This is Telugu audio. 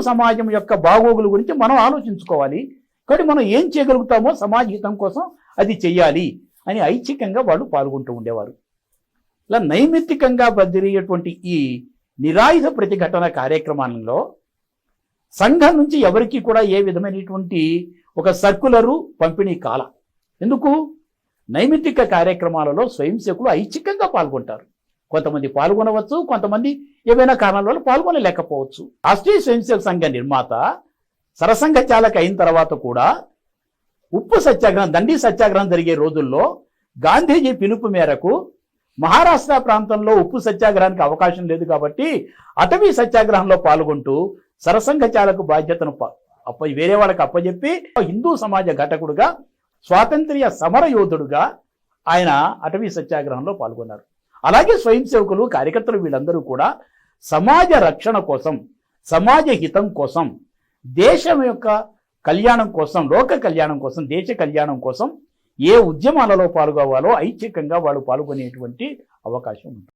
సమాజం యొక్క బాగోగుల గురించి మనం ఆలోచించుకోవాలి. కాబట్టి మనం ఏం చేయగలుగుతామో సమాజ హితం కోసం అది చెయ్యాలి అని ఐచ్ఛికంగా వాళ్ళు పాల్గొంటూ ఉండేవారు. ఇలా నైమిత్తికంగా జరిగేటువంటి ఈ నిరాయుధ ప్రతిఘటన కార్యక్రమాలలో సంఘం నుంచి ఎవరికి కూడా ఏ విధమైనటువంటి ఒక సర్కులరు పంపిణీ కాల. ఎందుకు? నైమిత్తిక కార్యక్రమాలలో స్వయం సేవకులు ఐచ్ఛికంగా పాల్గొంటారు. కొంతమంది పాల్గొనవచ్చు, కొంతమంది ఏవైనా కారణాల వల్ల పాల్గొనలేకపోవచ్చు. రాష్ట్రీయ స్వయం సేవక సంఘ నిర్మాత సరసంఘ చాలక అయిన తర్వాత కూడా ఉప్పు సత్యాగ్రహం, దండి సత్యాగ్రహం జరిగే రోజుల్లో గాంధీజీ పిలుపు మేరకు మహారాష్ట్ర ప్రాంతంలో ఉప్పు సత్యాగ్రహానికి అవకాశం లేదు కాబట్టి అటవీ సత్యాగ్రహంలో పాల్గొంటూ సరసంఘ చాలకు బాధ్యతను వేరే వాళ్ళకి అప్పచెప్పి హిందూ సమాజ ఘటకుడుగా, స్వాతంత్ర్య సమర యోధుడుగా ఆయన అటవీ సత్యాగ్రహంలో పాల్గొన్నారు. అలాగే స్వయం సేవకులు, కార్యకర్తలు వీళ్ళందరూ కూడా సమాజ రక్షణ కోసం, సమాజ హితం కోసం, దేశం యొక్క కళ్యాణం కోసం, లోక కళ్యాణం కోసం, దేశ కళ్యాణం కోసం ఏ ఉద్యమాలలో పాల్గొవాలో ఐచ్ఛికంగా వాళ్ళు పాల్గొనేటువంటి అవకాశం ఉంటుంది.